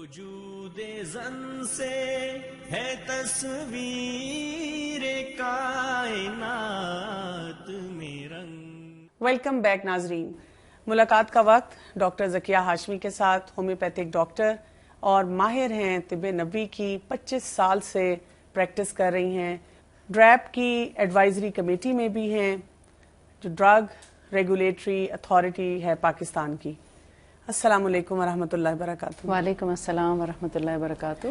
وجود زن سے ہے تصویر کائنات میں رنگ. ویلکم بیک ناظرین. ملاقات کا وقت ڈاکٹر ذکیہ ہاشمی کے ساتھ، ہومیوپیتھک ڈاکٹر اور ماہر ہیں طب نبوی کی، 25 سال سے پریکٹس کر رہی ہیں، ڈریپ کی ایڈوائزری کمیٹی میں بھی ہیں، جو ڈرگ ریگولیٹری اتھارٹی ہے پاکستان کی. السلام علیکم ورحمۃ اللہ وبرکاتہ. وعلیکم السلام ورحمۃ اللہ وبرکاتہ.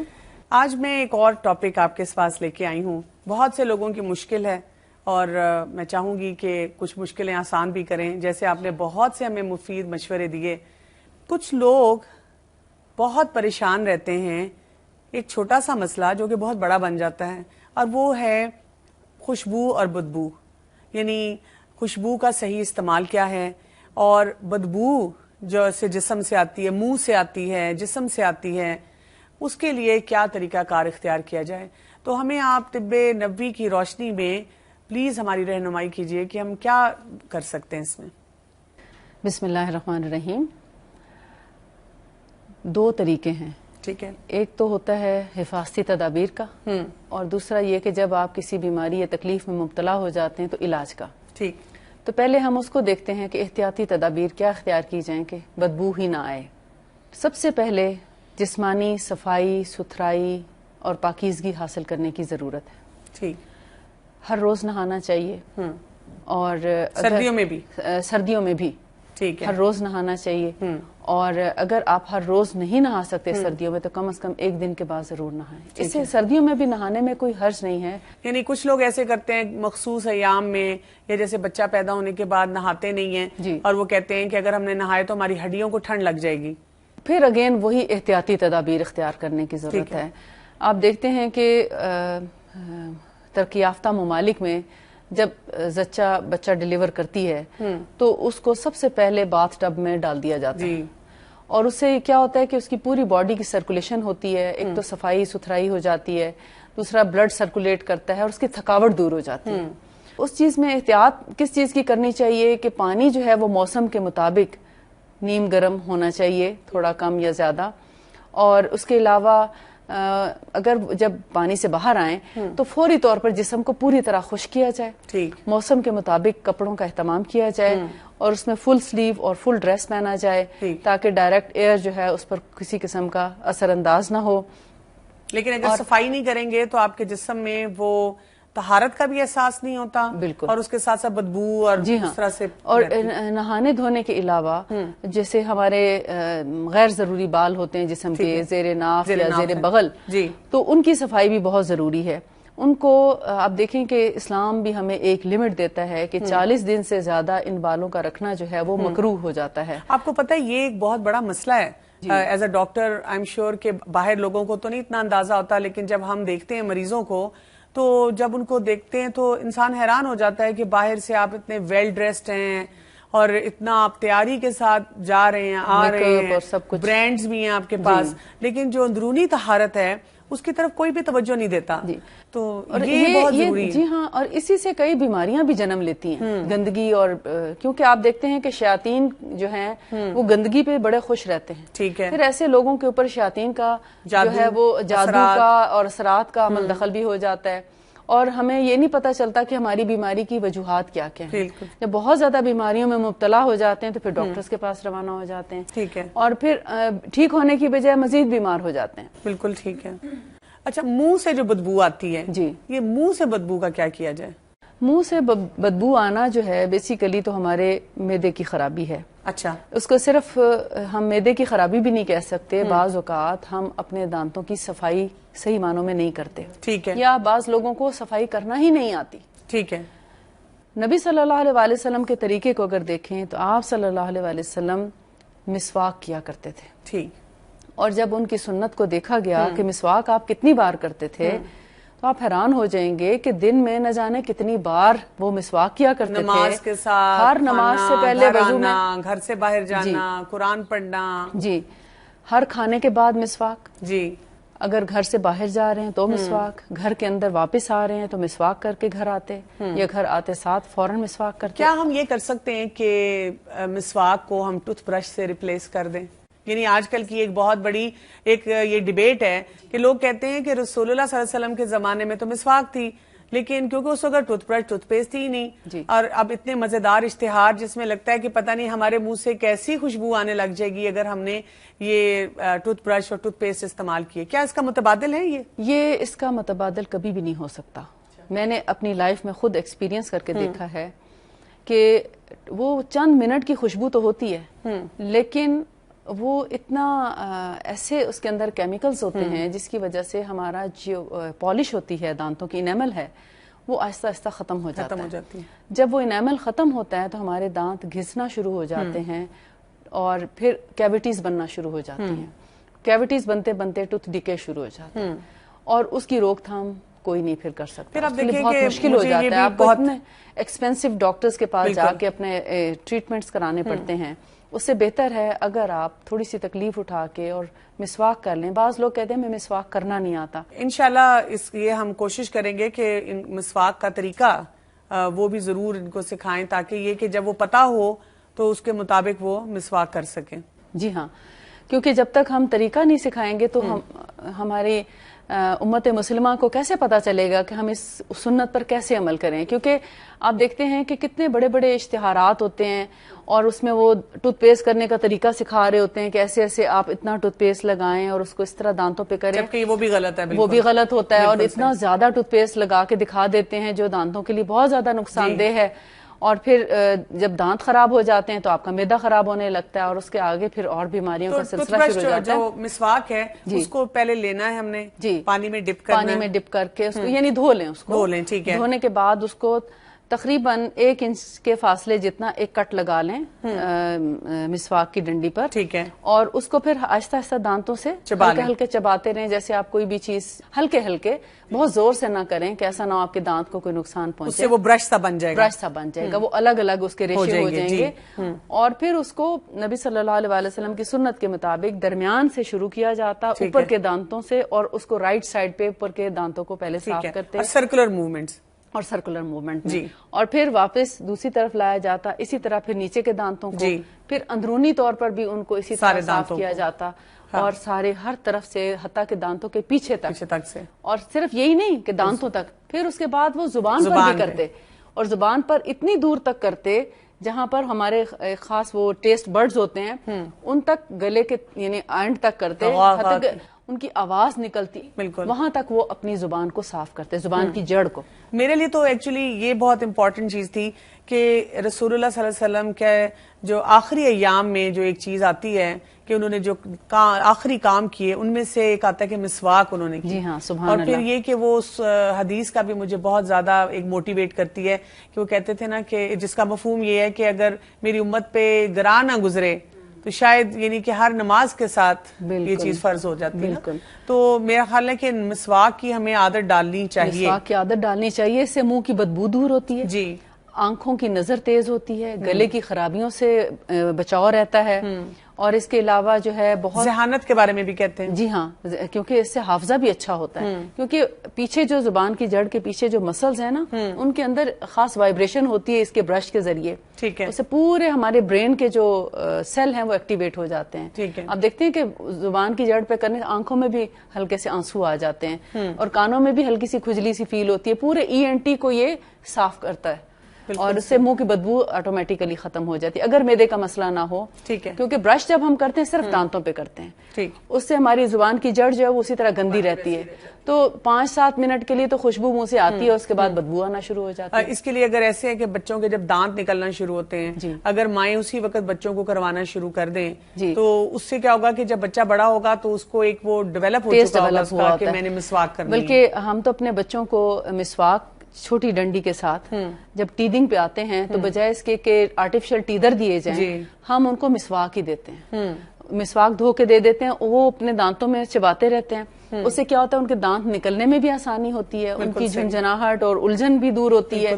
آج میں ایک اور ٹاپک آپ کے پاس لے کے آئی ہوں. بہت سے لوگوں کی مشکل ہے اور میں چاہوں گی کہ کچھ مشکلیں آسان بھی کریں. جیسے آپ نے بہت سے ہمیں مفید مشورے دیے. کچھ لوگ بہت پریشان رہتے ہیں ایک چھوٹا سا مسئلہ جو کہ بہت بڑا بن جاتا ہے، اور وہ ہے خوشبو اور بدبو. یعنی خوشبو کا صحیح استعمال کیا ہے، اور بدبو جو جسم سے آتی ہے، منہ سے آتی ہے، جسم سے آتی ہے، اس کے لیے کیا طریقہ کار اختیار کیا جائے. تو ہمیں آپ طب نبوی کی روشنی میں پلیز ہماری رہنمائی کیجئے کہ ہم کیا کر سکتے ہیں اس میں. بسم اللہ الرحمن الرحیم. دو طریقے ہیں. ٹھیک ہے. ایک تو ہوتا ہے حفاظتی تدابیر کا، اور دوسرا یہ کہ جب آپ کسی بیماری یا تکلیف میں مبتلا ہو جاتے ہیں تو علاج کا. ٹھیک. تو پہلے ہم اس کو دیکھتے ہیں کہ احتیاطی تدابیر کیا اختیار کی جائیں کہ بدبو ہی نہ آئے. سب سے پہلے جسمانی صفائی ستھرائی اور پاکیزگی حاصل کرنے کی ضرورت ہے. ٹھیک. ہر روز نہانا چاہیے، اور سردیوں میں بھی. سردیوں میں بھی ٹھیک ہے. ہر روز نہانا چاہیے. اور اگر آپ ہر روز نہیں نہا سکتے سردیوں میں تو کم از کم ایک دن کے بعد ضرور نہائیں. اس سے سردیوں میں بھی نہانے میں کوئی حرج نہیں ہے. یعنی کچھ لوگ ایسے کرتے ہیں مخصوص ایام میں، یا جیسے بچہ پیدا ہونے کے بعد نہاتے نہیں ہیں، اور وہ کہتے ہیں کہ اگر ہم نے نہائے تو ہماری ہڈیوں کو ٹھنڈ لگ جائے گی. پھر اگین وہی احتیاطی تدابیر اختیار کرنے کی ضرورت ہے. آپ دیکھتے ہیں کہ ترقی یافتہ ممالک میں جب زچہ بچہ ڈیلیور کرتی ہے تو اس کو سب سے پہلے باتھ ٹب میں ڈال دیا جاتا ہے، اور اس سے کیا ہوتا ہے کہ اس کی پوری باڈی کی سرکولیشن ہوتی ہے. ایک تو صفائی ستھرائی ہو جاتی ہے، دوسرا بلڈ سرکولیٹ کرتا ہے اور اس کی تھکاوٹ دور ہو جاتی ہے. اس چیز میں احتیاط کس چیز کی کرنی چاہیے کہ پانی جو ہے وہ موسم کے مطابق نیم گرم ہونا چاہیے، تھوڑا کم یا زیادہ. اور اس کے علاوہ اگر جب پانی سے باہر آئیں تو فوری طور پر جسم کو پوری طرح خشک کیا جائے. موسم کے مطابق کپڑوں کا اہتمام کیا جائے، اور اس میں فل سلیو اور فل ڈریس پہنا جائے تاکہ ڈائریکٹ ایئر جو ہے اس پر کسی قسم کا اثر انداز نہ ہو. لیکن اگر صفائی نہیں کریں گے تو آپ کے جسم میں وہ طہارت کا بھی احساس نہیں ہوتا. بالکل. اور اس کے ساتھ ساتھ بدبو اور اس طرح سے. اور نہانے دھونے کے علاوہ جیسے ہمارے غیر ضروری بال ہوتے ہیں جسم کے، زیر ناف یا زیر بغل، تو ان کی صفائی بھی بہت ضروری ہے. ان کو آپ دیکھیں کہ اسلام بھی ہمیں ایک لمٹ دیتا ہے کہ 40 دن سے زیادہ ان بالوں کا رکھنا جو ہے وہ مکروہ ہو جاتا ہے. آپ کو پتہ ہے یہ ایک بہت بڑا مسئلہ ہے. As a doctor I am sure کہ باہر لوگوں کو تو نہیں اتنا اندازہ ہوتا، لیکن جب ہم دیکھتے ہیں مریضوں کو تو جب ان کو دیکھتے ہیں تو انسان حیران ہو جاتا ہے کہ باہر سے آپ اتنے ویل ڈریسڈ ہیں اور اتنا آپ تیاری کے ساتھ جا رہے ہیں، آ رہے ہیں، برانڈز بھی ہیں آپ کے پاس، لیکن جو اندرونی طہارت ہے اس کی طرف کوئی بھی توجہ نہیں دیتا. تو یہ بہت ضروری ہے. جی ہاں، اور اسی سے کئی بیماریاں بھی جنم لیتی ہیں، گندگی. اور کیونکہ آپ دیکھتے ہیں کہ شیاطین جو ہیں وہ گندگی پہ بڑے خوش رہتے ہیں. ٹھیک ہے. پھر ایسے لوگوں کے اوپر شیاطین کا جو ہے وہ جادو کا اور اثرات کا عمل دخل بھی ہو جاتا ہے، اور ہمیں یہ نہیں پتہ چلتا کہ ہماری بیماری کی وجوہات کیا کیا ہیں. جب بہت زیادہ بیماریوں میں مبتلا ہو جاتے ہیں تو پھر ڈاکٹرز کے پاس روانہ ہو جاتے ہیں. ٹھیک ہے. اور پھر ٹھیک ہونے کی بجائے مزید بیمار ہو جاتے ہیں. بالکل ٹھیک ہے. اچھا، منہ سے جو بدبو آتی ہے، یہ منہ سے بدبو کا کیا کیا جائے؟ منہ سے بدبو آنا جو ہے بیسیکلی تو ہمارے معدے کی خرابی ہے. اچھا. اس کو صرف ہم معدے کی خرابی بھی نہیں کہہ سکتے. بعض اوقات ہم اپنے دانتوں کی صفائی صحیح معنوں میں نہیں کرتے. ٹھیک ہے. یا بعض لوگوں کو صفائی کرنا ہی نہیں آتی. ٹھیک ہے. نبی صلی اللہ علیہ وسلم کے طریقے کو اگر دیکھیں تو آپ صلی اللہ علیہ وسلم مسواک کیا کرتے تھے. ٹھیک. اور جب ان کی سنت کو دیکھا گیا کہ مسواک آپ کتنی بار کرتے تھے تو آپ حیران ہو جائیں گے کہ دن میں نہ جانے کتنی بار وہ مسواک کیا کرتے تھے. نماز کے ساتھ، ہر نماز سے پہلے وضو میں، گھر سے باہر جانا، قرآن پڑھنا، جی ہر کھانے کے بعد مسواک، جی اگر گھر سے باہر جا رہے ہیں تو مسواک، گھر کے اندر واپس آ رہے ہیں تو مسواک کر کے گھر آتے، یا گھر آتے ساتھ فوراً مسواک کرتے. کیا ہم یہ کر سکتے ہیں کہ مسواک کو ہم ٹوتھ برش سے ریپلیس کر دیں؟ یعنی آج کل کی ایک بہت بڑی ایک یہ ڈیبیٹ ہے کہ لوگ کہتے ہیں کہ رسول اللہ صلی اللہ علیہ وسلم کے زمانے میں تو مسواک تھی، لیکن کیونکہ اس وقت ٹوتھ برش ٹوتھ پیسٹ ہی نہیں، اور اب اتنے مزیدار اشتہار جس میں لگتا ہے کہ پتہ نہیں ہمارے منہ سے کیسی خوشبو آنے لگ جائے گی اگر ہم نے یہ ٹوتھ برش اور ٹوتھ پیسٹ استعمال کیے. کیا اس کا متبادل ہے یہ اس کا متبادل کبھی بھی نہیں ہو سکتا. میں نے اپنی لائف میں خود ایکسپیرینس کر کے دیکھا ہے کہ وہ چند منٹ کی خوشبو تو ہوتی ہے، لیکن وہ اتنا ایسے اس کے اندر کیمیکلز ہوتے ہیں جس کی وجہ سے ہمارا جو پالش ہوتی ہے دانتوں کی انیمل ہے وہ آہستہ آہستہ ختم ہو جاتا ہے. جب وہ انیمل ختم ہوتا ہے تو ہمارے دانت گھسنا شروع ہو جاتے ہیں اور پھر کیویٹیز بننا شروع ہو جاتی ہیں. کیویٹیز بنتے بنتے ٹوتھ ڈیکے شروع ہو جاتا ہے اور اس کی روک تھام کوئی نہیں پھر کر سکتا. پھر آپ دیکھیں بہت کہ مشکل ہو جاتا ہے، آپ کو اتنے ایکسپینسو ڈاکٹرز کے پاس جا کے اپنے ٹریٹمنٹس کرانے پڑتے ہیں. اس سے بہتر ہے اگر آپ تھوڑی سی تکلیف اٹھا کے اور مسواک کر لیں. بعض لوگ کہتے ہیں میں مسواک کرنا نہیں آتا. انشاءاللہ یہ ہم کوشش کریں گے کہ مسواک کا طریقہ وہ بھی ضرور ان کو سکھائیں تاکہ یہ کہ جب وہ پتہ ہو تو اس کے مطابق وہ مسواک کر سکیں. جی ہاں، کیونکہ جب تک ہم طریقہ نہیں سکھائیں گے تو ہماری امت مسلمہ کو کیسے پتا چلے گا کہ ہم اس سنت پر کیسے عمل کریں. کیونکہ آپ دیکھتے ہیں کہ کتنے بڑے بڑے اشتہارات ہوتے ہیں اور اس میں وہ ٹوتھ پیسٹ کرنے کا طریقہ سکھا رہے ہوتے ہیں کہ ایسے ایسے آپ اتنا ٹوتھ پیسٹ لگائیں اور اس کو اس طرح دانتوں پہ کریں، جبکہ وہ بھی غلط ہے. وہ بھی غلط ہوتا ہے اور اتنا زیادہ ٹوتھ پیسٹ لگا کے دکھا دیتے ہیں جو دانتوں کے لیے بہت زیادہ نقصان دہ ہے. اور پھر جب دانت خراب ہو جاتے ہیں تو آپ کا معدہ خراب ہونے لگتا ہے اور اس کے آگے پھر اور بیماریوں کا سلسلہ شروع ہو جاتا ہے. جو مسواک ہے اس کو پہلے لینا ہے ہم نے پانی میں ڈپ کرنا ہے، پانی میں ڈپ کر کے اس کو یعنی دھو لیں، اس کو دھو لیں. ٹھیک ہے. دھونے کے بعد اس کو تقریباً 1 انچ کے فاصلے جتنا ایک کٹ لگا لیں مسواک کی ڈنڈی پر. ٹھیک ہے. اور اس کو پھر آہستہ آہستہ دانتوں سے ہلکے ہلکے چباتے رہیں جیسے آپ کوئی بھی چیز ہلکے ہلکے، بہت زور سے نہ کریں کہ ایسا نہ ہو آپ کے دانت کو کوئی نقصان پہنچے. اس سے وہ برش سا بن جائے گا. برش سا بن جائے گا، وہ الگ الگ اس کے ریشے ہو جائیں گے. اور پھر اس کو نبی صلی اللہ علیہ وسلم کی سنت کے مطابق درمیان سے شروع کیا جاتا، اوپر کے دانتوں سے، اور اس کو رائٹ سائڈ پہ اوپر کے دانتوں کو پہلے صاف کرتے اور سرکولر موومنٹس اور سرکولر موومنٹ میں، اور پھر واپس دوسری طرف لایا جاتا. اسی طرح پھر نیچے کے دانتوں کو، پھر اندرونی طور پر بھی ان کو اسی طرح صاف کیا جاتا اور سارے ہر طرف سے حتیٰ کہ دانتوں کے پیچھے تک سے. اور صرف یہی نہیں کہ دانتوں تک، پھر اس کے بعد وہ زبان پر بھی کرتے اور زبان پر اتنی دور تک کرتے جہاں پر ہمارے خاص وہ ٹیسٹ برڈز ہوتے ہیں ان تک گلے کے یعنی اینڈ تک کرتے، ان کی آواز نکلتی، وہاں تک وہ اپنی زبان کو صاف کرتے، زبان کی جڑ کو. میرے لیے تو ایکچولی یہ بہت امپورٹنٹ چیز تھی کہ رسول اللہ صلی اللہ علیہ وسلم کے جو آخری ایام میں جو ایک چیز آتی ہے کہ انہوں نے جو آخری کام کیے ان میں سے ایک آتا ہے کہ مسواک انہوں نے کی. جی ہاں، سبحان اور اللہ. پھر یہ کہ وہ اس حدیث کا بھی مجھے بہت زیادہ ایک موٹیویٹ کرتی ہے کہ وہ کہتے تھے نا کہ جس کا مفہوم یہ ہے کہ اگر میری امت پہ گراں نہ گزرے تو شاید یعنی کہ ہر نماز کے ساتھ یہ چیز فرض ہو جاتی ہے. تو میرا خیال ہے کہ مسواک کی ہمیں عادت ڈالنی چاہیے. مسواک کی عادت ڈالنی چاہیے، اس سے منہ کی بدبو دور ہوتی ہے، جی، آنکھوں کی نظر تیز ہوتی ہے، گلے کی خرابیوں سے بچاؤ رہتا ہے، اور اس کے علاوہ جو ہے بہت ذہانت کے بارے میں بھی کہتے ہیں. جی ہاں، کیونکہ اس سے حافظہ بھی اچھا ہوتا ہے، کیونکہ پیچھے جو زبان کی جڑ کے پیچھے جو مسلز ہیں نا ان کے اندر خاص وائبریشن ہوتی ہے اس کے برش کے ذریعے. ٹھیک ہے. اس سے پورے ہمارے برین کے جو سیل ہیں وہ ایکٹیویٹ ہو جاتے ہیں. ٹھیک ہے. آپ دیکھتے ہیں کہ زبان کی جڑ پہ کرنے آنکھوں میں بھی ہلکے سے آنسو آ جاتے ہیں اور کانوں میں بھی ہلکی سی کھجلی سی فیل ہوتی ہے. پورے ENT کو یہ صاف کرتا ہے اور اس سے منہ کی بدبو آٹومیٹیکلی ختم ہو جاتی ہے اگر معدے کا مسئلہ نہ ہو. ٹھیک ہے. کیونکہ برش جب ہم کرتے ہیں صرف دانتوں پہ کرتے ہیں، ٹھیک، اس سے ہماری زبان کی جڑ جو ہے وہ اسی طرح گندی رہتی ہے، تو 5-7 منٹ کے لیے تو خوشبو منہ سے آتی ہے، اس کے بعد بدبو آنا شروع ہو جاتی ہے. اس کے لیے اگر ایسے ہے کہ بچوں کے جب دانت نکلنا شروع ہوتے ہیں اگر مائیں اسی وقت بچوں کو کروانا شروع کر دیں تو اس سے کیا ہوگا کہ جب بچہ بڑا ہوگا تو اس کو ایک وہ ڈیولپ ہو چکا ہوگا کہ میں نے مسواک کرنی ہے. بلکہ ہم تو اپنے بچوں کو مسواک چھوٹی ڈنڈی کے ساتھ جب ٹیدنگ پہ آتے ہیں تو بجائے اس کے کہ آرٹیفیشل ٹیدر دیے جائیں ہم ان کو مسواک ہی دیتے ہیں. مسواک دھو کے دے دیتے ہیں، وہ اپنے دانتوں میں چباتے رہتے ہیں. اس سے کیا ہوتا ہے ان کے دانت نکلنے میں بھی آسانی ہوتی ہے، ان کی جھنجھناہٹ اور الجھن بھی دور ہوتی ہے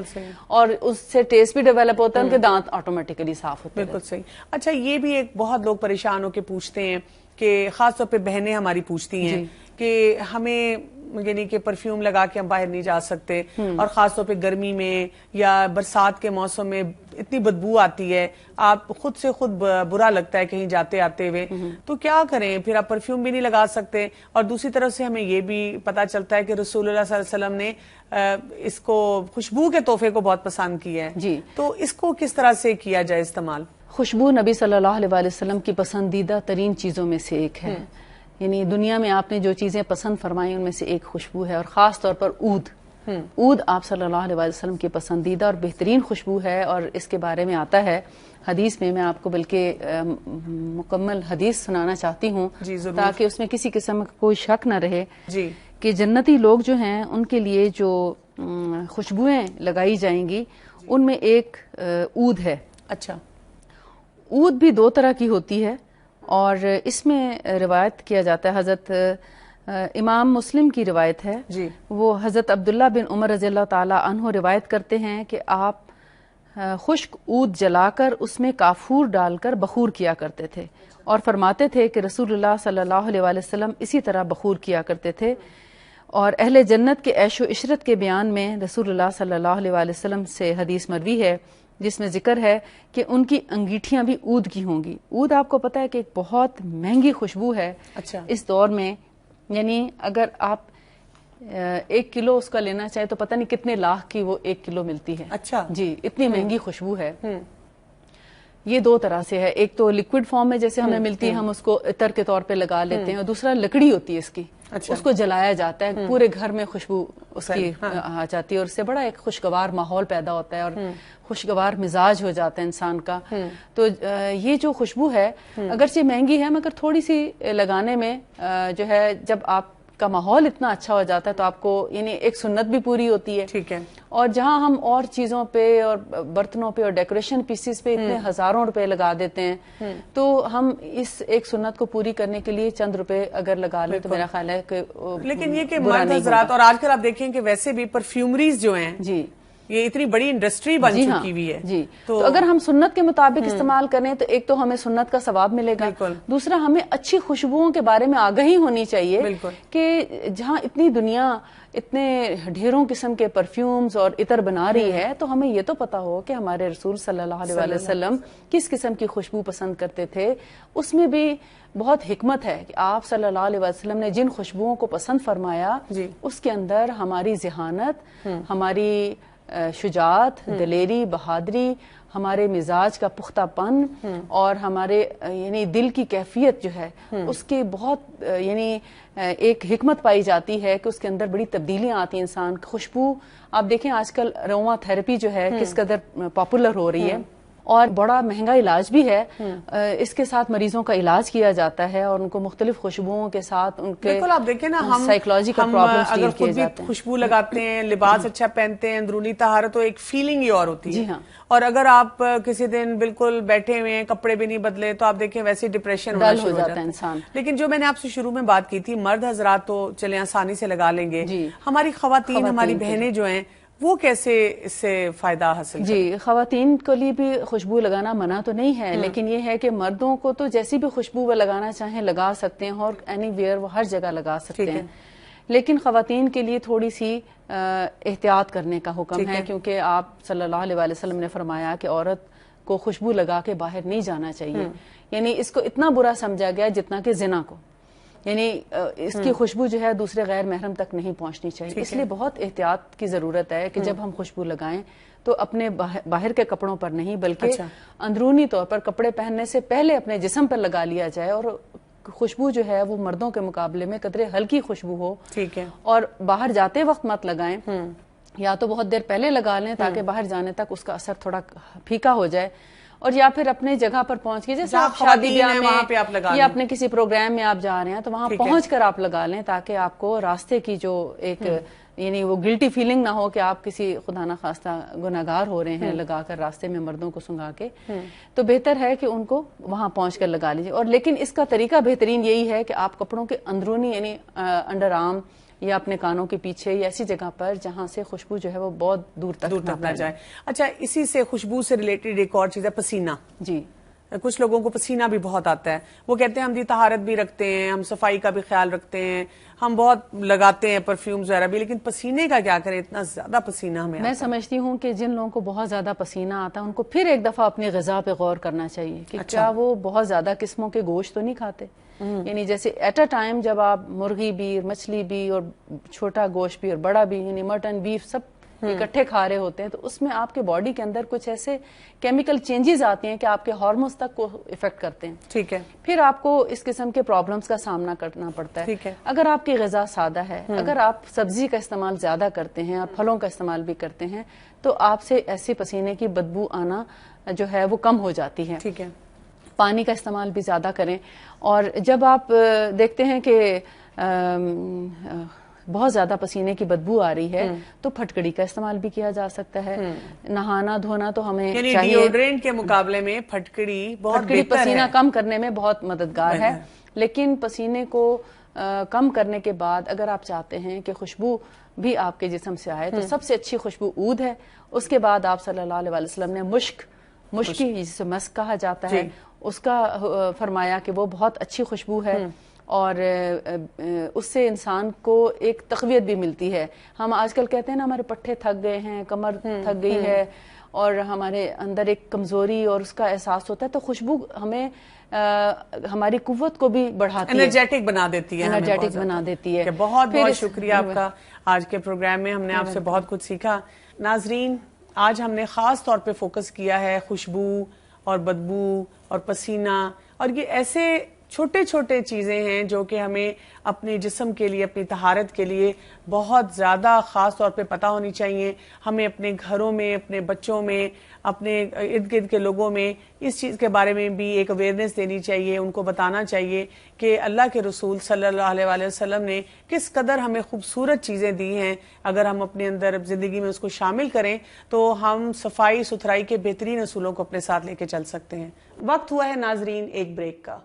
اور اس سے ٹیسٹ بھی ڈیولپ ہوتا ہے، ان کے دانت آٹومیٹکلی صاف ہوتے ہیں. بالکل صحیح. اچھا، یہ بھی ایک بہت لوگ پریشان ہو کے پوچھتے ہیں کہ خاص طور پہ بہنیں ہماری پوچھتی ہیں کہ ہمیں یعنی کہ پرفیوم لگا کے ہم باہر نہیں جا سکتے, اور خاص طور پہ گرمی میں یا برسات کے موسم میں اتنی بدبو آتی ہے, آپ خود سے خود برا لگتا ہے کہیں جاتے آتے ہوئے, تو کیا کریں پھر؟ آپ پرفیوم بھی نہیں لگا سکتے, اور دوسری طرف سے ہمیں یہ بھی پتا چلتا ہے کہ رسول اللہ صلی اللہ علیہ وسلم نے اس کو خوشبو کے تحفے کو بہت پسند کیا ہے. جی, تو اس کو کس طرح سے کیا جائے استعمال؟ خوشبو نبی صلی اللہ علیہ وسلم کی پسندیدہ ترین چیزوں میں سے ایک ہے. یعنی دنیا میں آپ نے جو چیزیں پسند فرمائی ان میں سے ایک خوشبو ہے, اور خاص طور پر عود آپ صلی اللہ علیہ وسلم کی پسندیدہ اور بہترین خوشبو ہے. اور اس کے بارے میں آتا ہے حدیث میں آپ کو بلکہ مکمل حدیث سنانا چاہتی ہوں تاکہ اس میں کسی قسم کا کوئی شک نہ رہے کہ جنتی لوگ جو ہیں ان کے لیے جو خوشبوئیں لگائی جائیں گی ان میں ایک عود ہے. اچھا, عود بھی دو طرح کی ہوتی ہے, اور اس میں روایت کیا جاتا ہے, حضرت امام مسلم کی روایت ہے, وہ حضرت عبداللہ بن عمر رضی اللہ تعالی عنہ روایت کرتے ہیں کہ آپ خشک عود جلا کر اس میں کافور ڈال کر بخور کیا کرتے تھے, اور فرماتے تھے کہ رسول اللہ صلی اللہ علیہ وسلم اسی طرح بخور کیا کرتے تھے. اور اہل جنت کے عیش و عشرت کے بیان میں رسول اللہ صلی اللہ علیہ وسلم سے حدیث مروی ہے جس میں ذکر ہے کہ ان کی انگیٹھیاں بھی عود کی ہوں گی. عود آپ کو پتا ہے کہ ایک بہت مہنگی خوشبو ہے اس دور میں, یعنی اگر آپ 1 کلو اس کا لینا چاہے تو پتہ نہیں کتنے لاکھ کی وہ 1 کلو ملتی ہے. اچھا جی, اتنی مہنگی خوشبو ہے. یہ دو طرح سے ہے, ایک تو لکوڈ فارم میں جیسے ہمیں ملتی ہے ہم اس کو عطر کے طور پہ لگا لیتے ہیں, اور دوسرا لکڑی ہوتی ہے اس کی, اس کو جلایا جاتا ہے, پورے گھر میں خوشبو اس کی آ جاتی ہے, اور اس سے بڑا ایک خوشگوار ماحول پیدا ہوتا ہے اور خوشگوار مزاج ہو جاتا ہے انسان کا. تو یہ جو خوشبو ہے اگرچہ مہنگی ہے مگر تھوڑی سی لگانے میں جو ہے جب آپ کا ماحول اتنا اچھا ہو جاتا ہے تو آپ کو یعنی ایک سنت بھی پوری ہوتی ہے. ٹھیک ہے, اور جہاں ہم اور چیزوں پہ اور برتنوں پہ اور ڈیکوریشن پیسز پہ اتنے ہزاروں روپے لگا دیتے ہیں, تو ہم اس ایک سنت کو پوری کرنے کے لیے چند روپے اگر لگا لیں تو میرا خیال ہے کہ لیکن یہ کہ مرد حضرات, اور آج کل آپ دیکھیں کہ ویسے بھی پرفیومریز جو ہیں جی یہ اتنی بڑی انڈسٹری بن چکی ہوئی ہے. جی, تو اگر ہم سنت کے مطابق استعمال کریں تو ایک تو ہمیں سنت کا ثواب ملے گا, دوسرا ہمیں اچھی خوشبوؤں کے بارے میں آگاہی ہونی چاہیے کہ جہاں اتنی دنیا اتنے ڈھیروں قسم کے پرفیومز اور عطر بنا رہی ہے تو ہمیں یہ تو پتا ہو کہ ہمارے رسول صلی اللہ علیہ وسلم کس قسم کی خوشبو پسند کرتے تھے. اس میں بھی بہت حکمت ہے کہ آپ صلی اللہ علیہ وسلم نے جن خوشبوؤں کو پسند فرمایا اس کے اندر ہماری ذہانت, ہماری شجاعت, دلیری, بہادری, ہمارے مزاج کا پختہ پن اور ہمارے یعنی دل کی کیفیت جو ہے اس کی بہت یعنی ایک حکمت پائی جاتی ہے کہ اس کے اندر بڑی تبدیلیاں آتی ہیں انسان. خوشبو آپ دیکھیں آج کل اروما تھراپی جو ہے کس قدر پاپولر ہو رہی ہے, اور بڑا مہنگا علاج بھی ہے. اس کے ساتھ مریضوں کا علاج کیا جاتا ہے اور ان کو مختلف خوشبوؤں کے ساتھ ان کے بالکل. آپ دیکھیں نا, ہم سائیکولوجیکل پرابلمز اگر خود بھی خوشبو لگاتے ہیں, لباس اچھا پہنتے ہیں, اندرونی طہارت, تو ایک فیلنگ ہی اور ہوتی ہے. اور اگر آپ کسی دن بالکل بیٹھے ہوئے ہیں, کپڑے بھی نہیں بدلے, تو آپ دیکھیں ویسے ڈپریشن ہونا شروع ہو جاتا ہے انسان. لیکن جو میں نے آپ سے شروع میں بات کی تھی, مرد حضرات تو چلے آسانی سے لگا لیں گے, ہماری خواتین ہماری بہنیں جو ہیں وہ کیسے اس سے فائدہ حاصل کریں؟ جی, خواتین کے لیے بھی خوشبو لگانا منع تو نہیں ہے, لیکن یہ ہے کہ مردوں کو تو جیسی بھی خوشبو وہ لگانا چاہیں لگا سکتے ہیں, اور اینی ویئر وہ ہر جگہ لگا سکتے ہیں. لیکن خواتین کے لیے تھوڑی سی احتیاط کرنے کا حکم ہے, کیونکہ آپ صلی اللہ علیہ وسلم نے فرمایا کہ عورت کو خوشبو لگا کے باہر نہیں جانا چاہیے. یعنی اس کو اتنا برا سمجھا گیا جتنا کہ زنا کو, یعنی اس کی خوشبو جو ہے دوسرے غیر محرم تک نہیں پہنچنی چاہیے. اس لیے بہت احتیاط کی ضرورت ہے کہ جب ہم خوشبو لگائیں تو اپنے باہر کے کپڑوں پر نہیں بلکہ اندرونی طور پر کپڑے پہننے سے پہلے اپنے جسم پر لگا لیا جائے, اور خوشبو جو ہے وہ مردوں کے مقابلے میں قدرے ہلکی خوشبو ہو. ٹھیک ہے, اور باہر جاتے وقت مت لگائیں, یا تو بہت دیر پہلے لگا لیں تاکہ باہر جانے تک اس کا اثر تھوڑا پھیکا ہو جائے, اور یا پھر اپنے جگہ پر پہنچ کے جیسے آپ شادی بیاہ میں یا اپنے کسی پروگرام میں آپ جا رہے ہیں تو وہاں پہنچ کر آپ لگا لیں, تاکہ آپ کو راستے کی جو ایک یعنی وہ گلٹی فیلنگ نہ ہو کہ آپ کسی خدا نہ خواستہ گناہگار ہو رہے ہیں لگا کر راستے میں مردوں کو سنگھا کے. تو بہتر ہے کہ ان کو وہاں پہنچ کر لگا لیجیے. اور لیکن اس کا طریقہ بہترین یہی ہے کہ آپ کپڑوں کے اندرونی یعنی انڈر آرم یا اپنے کانوں کے پیچھے یا ایسی جگہ پر جہاں سے خوشبو جو ہے وہ بہت دور تک نہ جائے. اچھا, اسی سے خوشبو سے ریلیٹڈ ایک اور چیز ہے پسینہ. جی, کچھ لوگوں کو پسینہ بھی بہت آتا ہے، وہ کہتے ہیں ہم طہارت بھی رکھتے ہیں، ہم صفائی کا بھی خیال رکھتے ہیں، ہم بہت لگاتے ہیں پرفیومز وغیرہ بھی، لیکن پسینے کا کیا کریں؟ اتنا زیادہ پسینہ ہمیں میں سمجھتی ہوں کہ جن لوگوں کو بہت زیادہ پسینہ آتا ہے ان کو پھر ایک دفعہ اپنی غذا پہ غور کرنا چاہیے کہ کیا وہ بہت زیادہ قسموں کے گوشت تو نہیں کھاتے. یعنی جیسے ایٹ اے ٹائم جب آپ مرغی بھی، مچھلی بھی، اور چھوٹا گوشت بھی اور بڑا بھی، یعنی مٹن، بیف سب اکٹھے کھا رہے ہوتے ہیں، تو اس میں آپ کے باڈی کے اندر کچھ ایسے کیمیکل چینجز آتے ہیں کہ آپ کے ہارمونز تک کو افیکٹ کرتے ہیں. ٹھیک ہے. پھر آپ کو اس قسم کے پرابلمز کا سامنا کرنا پڑتا ہے. ٹھیک ہے. اگر آپ کی غذا سادہ ہے، اگر آپ سبزی کا استعمال زیادہ کرتے ہیں اور پھلوں کا استعمال بھی کرتے ہیں، تو آپ سے ایسے پسینے کی بدبو آنا جو ہے وہ کم ہو جاتی ہے. ٹھیک ہے. پانی کا استعمال بھی زیادہ کریں. اور جب آپ دیکھتے ہیں کہ بہت زیادہ پسینے کی بدبو آ رہی ہے تو پھٹکڑی کا استعمال بھی کیا جا سکتا ہے. نہانا دھونا تو ہمیں یعنی چاہیے، ڈیوڈرنٹ کے مقابلے میں پھٹکڑی بہت پھٹکڑی بہتر پسینہ ہے. کم کرنے میں بہت مددگار ہے. لیکن پسینے کو کم کرنے کے بعد اگر آپ چاہتے ہیں کہ خوشبو بھی آپ کے جسم سے آئے تو سب سے اچھی خوشبو عود ہے. اس کے بعد آپ صلی اللہ علیہ وسلم نے مشکی جسے مسک کہا جاتا ہے اس کا فرمایا کہ وہ بہت اچھی خوشبو ہے، اور اس سے انسان کو ایک تقویت بھی ملتی ہے. ہم آج کل کہتے ہیں نا ہمارے پٹھے تھک گئے ہیں، کمر تھک گئی ہے، اور ہمارے اندر ایک کمزوری اور اس کا احساس ہوتا ہے، تو خوشبو ہمیں ہماری قوت کو بھی بڑھاتی ہے، انرجیٹک بنا دیتی ہے. انرجیٹک بنا دیتی ہے. بہت بہت شکریہ آپ کا. آج کے پروگرام میں ہم نے آپ سے بہت کچھ سیکھا. ناظرین، آج ہم نے خاص طور پہ فوکس کیا ہے خوشبو اور بدبو اور پسینہ، اور یہ ایسے چھوٹے چھوٹے چیزیں ہیں جو کہ ہمیں اپنے جسم کے لیے، اپنی طہارت کے لیے بہت زیادہ خاص طور پہ پتہ ہونی چاہیے. ہمیں اپنے گھروں میں، اپنے بچوں میں، اپنے ارد گرد کے لوگوں میں اس چیز کے بارے میں بھی ایک اویئرنیس دینی چاہیے. ان کو بتانا چاہیے کہ اللہ کے رسول صلی اللہ علیہ وسلم نے کس قدر ہمیں خوبصورت چیزیں دی ہیں. اگر ہم اپنے اندر زندگی میں اس کو شامل کریں تو ہم صفائی ستھرائی کے بہترین اصولوں کو اپنے ساتھ لے کے چل سکتے ہیں. وقت ہوا ہے ناظرین ایک بریک کا.